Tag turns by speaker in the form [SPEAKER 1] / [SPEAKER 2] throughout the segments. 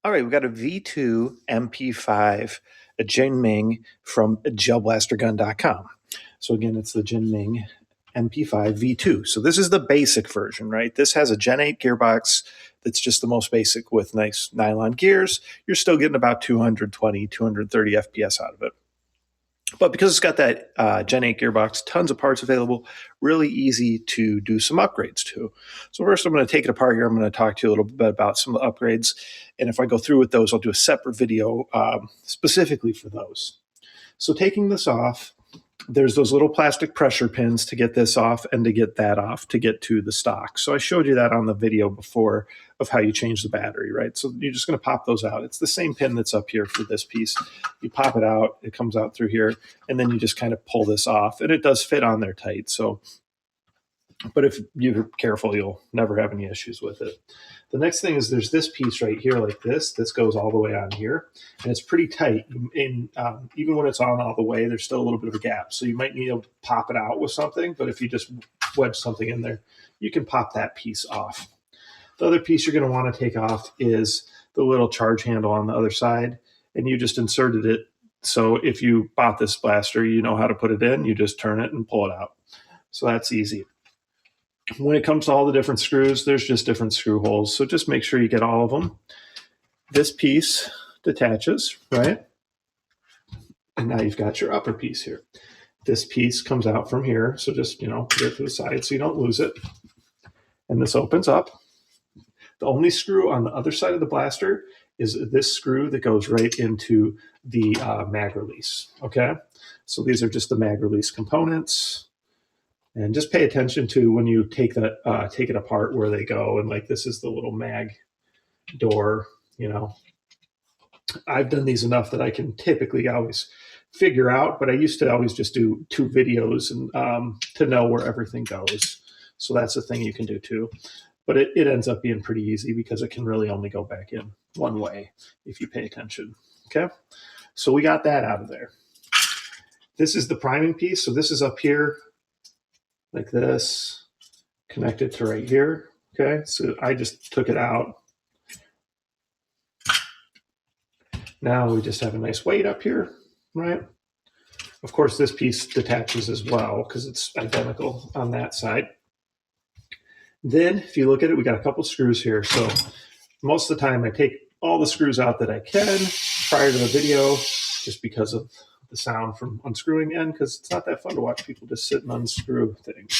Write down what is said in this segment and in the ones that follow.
[SPEAKER 1] All right, we've got a V2 MP5, a Jinming from gellblastergun.com. So again, it's the Jinming MP5 V2. So this is the basic version, right? This has a Gen 8 gearbox that's just the most basic with nice nylon gears. You're still getting about 220, 230 FPS out of it. But because it's got that Gen 8 gearbox, tons of parts available, really easy to do some upgrades to. So first I'm going to take it apart here. I'm going to talk to you a little bit about some of the upgrades. And if I go through with those, I'll do a separate video specifically for those. So taking this off, there's those little plastic pressure pins to get this off and to get that off to get to the stock. So I showed you that on the video before of how you change the battery, right? So you're just going to pop those out. It's the same pin that's up here for this piece. You pop it out, it comes out through here, and then you just kind of pull this off. And it does fit on there tight. So, but if you're careful, you'll never have any issues with it. The next thing is there's this piece right here like this. This goes all the way on here, and it's pretty tight. And even when it's on all the way, there's still a little bit of a gap. So you might need to pop it out with something, but if you just wedge something in there, you can pop that piece off. The other piece you're going to want to take off is the little charge handle on the other side, and you just inserted it. So if you bought this blaster, you know how to put it in. You just turn it and pull it out. So that's easy. When it comes to all the different screws, there's just different screw holes. So just make sure you get all of them. This piece detaches, right? And now you've got your upper piece here. This piece comes out from here. So just, put it to the side so you don't lose it. And this opens up. The only screw on the other side of the blaster is this screw that goes right into the mag release, okay? So these are just the mag release components. And just pay attention to when you take it apart where they go. And like this is the little mag door, I've done these enough that I can typically always figure out, but I used to always just do 2 videos and to know where everything goes. So that's a thing you can do too. But it ends up being pretty easy because it can really only go back in one way if you pay attention, okay? So we got that out of there. This is the priming piece. So this is up here like this, connected to right here, okay? So I just took it out. Now we just have a nice weight up here, right? Of course, this piece detaches as well because it's identical on that side. Then if you look at it, we got a couple screws here. So most of the time I take all the screws out that I can prior to the video just because of the sound from unscrewing in, because it's not that fun to watch people just sit and unscrew things.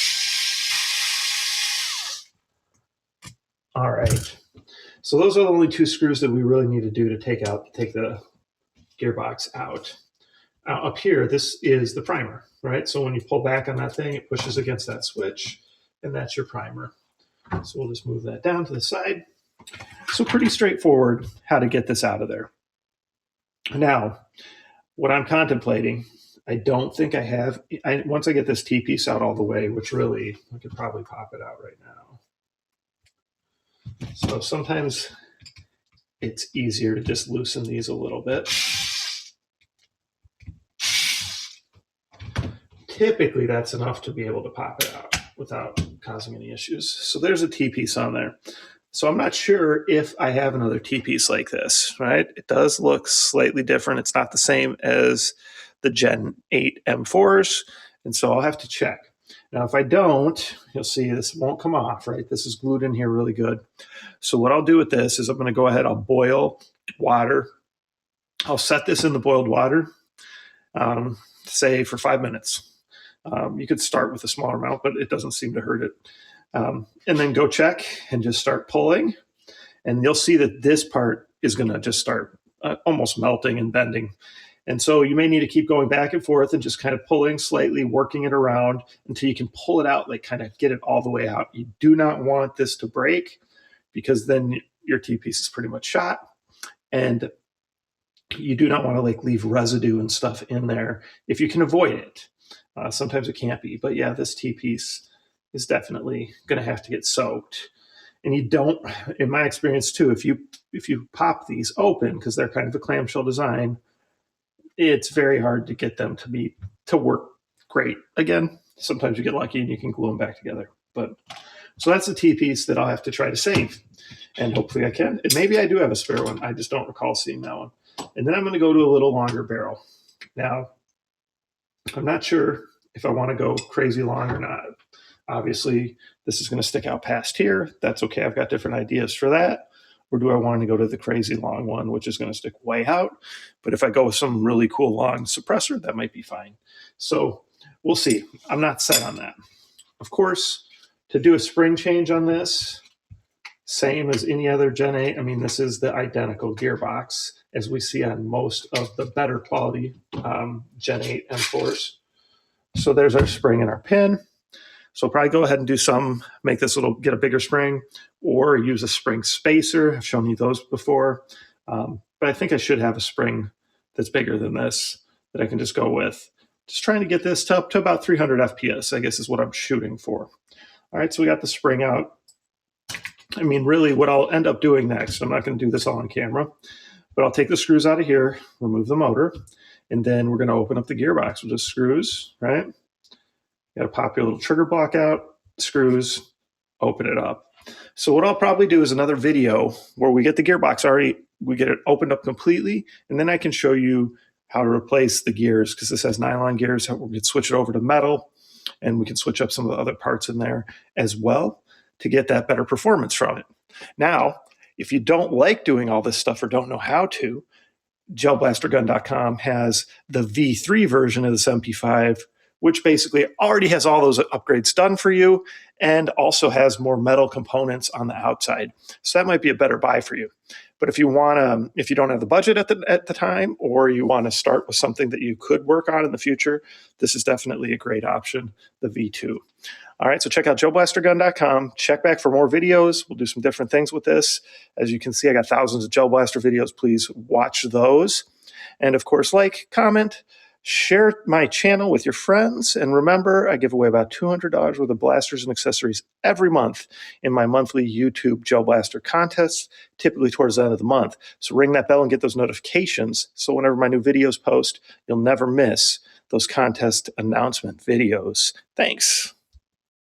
[SPEAKER 1] All right. So those are the only 2 screws that we really need to do to take the gearbox out. Up here, this is the primer, right? So when you pull back on that thing, it pushes against that switch, and that's your primer. So we'll just move that down to the side. So pretty straightforward how to get this out of there. Now, what I'm contemplating, I don't think I have, once I get this T-piece out all the way, which really, I could probably pop it out right now. So sometimes it's easier to just loosen these a little bit. Typically, that's enough to be able to pop it out without causing any issues. So there's a T-piece on there. So I'm not sure if I have another T-piece like this, right? It does look slightly different. It's not the same as the Gen 8 M4s, and so I'll have to check. Now, if I don't, you'll see this won't come off, right? This is glued in here really good. So what I'll do with this is I'm going to go ahead, I'll boil water. I'll set this in the boiled water, say for 5 minutes. You could start with a smaller amount, but it doesn't seem to hurt it. And then go check and just start pulling. And you'll see that this part is going to just start almost melting and bending. And so you may need to keep going back and forth and just kind of pulling slightly, working it around until you can pull it out, like kind of get it all the way out. You do not want this to break because then your T-piece is pretty much shot. And you do not want to like leave residue and stuff in there if you can avoid it. Sometimes it can't be, but yeah, this T-piece is definitely going to have to get soaked. And you don't, in my experience too, if you pop these open, because they're kind of a clamshell design, it's very hard to get them to work great. Again, sometimes you get lucky and you can glue them back together. But So that's a T-piece that I'll have to try to save. And hopefully I can. And maybe I do have a spare one. I just don't recall seeing that one. And then I'm going to go to a little longer barrel. Now, I'm not sure if I want to go crazy long or not. Obviously, this is going to stick out past here. That's okay. I've got different ideas for that. Or do I want to go to the crazy long one, which is going to stick way out? But if I go with some really cool long suppressor, that might be fine. So we'll see. I'm not set on that. Of course, to do a spring change on this, same as any other Gen 8. I mean, this is the identical gearbox as we see on most of the better quality Gen 8 M4s. So there's our spring and our pin. So I'll probably go ahead and do some, make this get a bigger spring, or use a spring spacer. I've shown you those before. But I think I should have a spring that's bigger than this that I can just go with. Just trying to get this to up to about 300 FPS, I guess is what I'm shooting for. All right, so we got the spring out. I mean, really what I'll end up doing next, I'm not going to do this all on camera, but I'll take the screws out of here, remove the motor, and then we're going to open up the gearbox with the screws, right? You got to pop your little trigger block out, screws, open it up. So what I'll probably do is another video where we get the gearbox already, we get it opened up completely, and then I can show you how to replace the gears, because this has nylon gears, how we can switch it over to metal, and we can switch up some of the other parts in there as well to get that better performance from it. Now, if you don't like doing all this stuff or don't know how to, jellblastergun.com has the V3 version of this MP5, which basically already has all those upgrades done for you and also has more metal components on the outside. So that might be a better buy for you. But if you want to, if you don't have the budget at the time, or you want to start with something that you could work on in the future, this is definitely a great option, the V2. All right, so check out jellblastergun.com. Check back for more videos. We'll do some different things with this. As you can see, I got thousands of Gel Blaster videos. Please watch those. And of course, like, comment, share my channel with your friends. And remember, I give away about $200 worth of blasters and accessories every month in my monthly YouTube Gel Blaster contests, typically towards the end of the month. So ring that bell and get those notifications. So whenever my new videos post, you'll never miss those contest announcement videos. Thanks.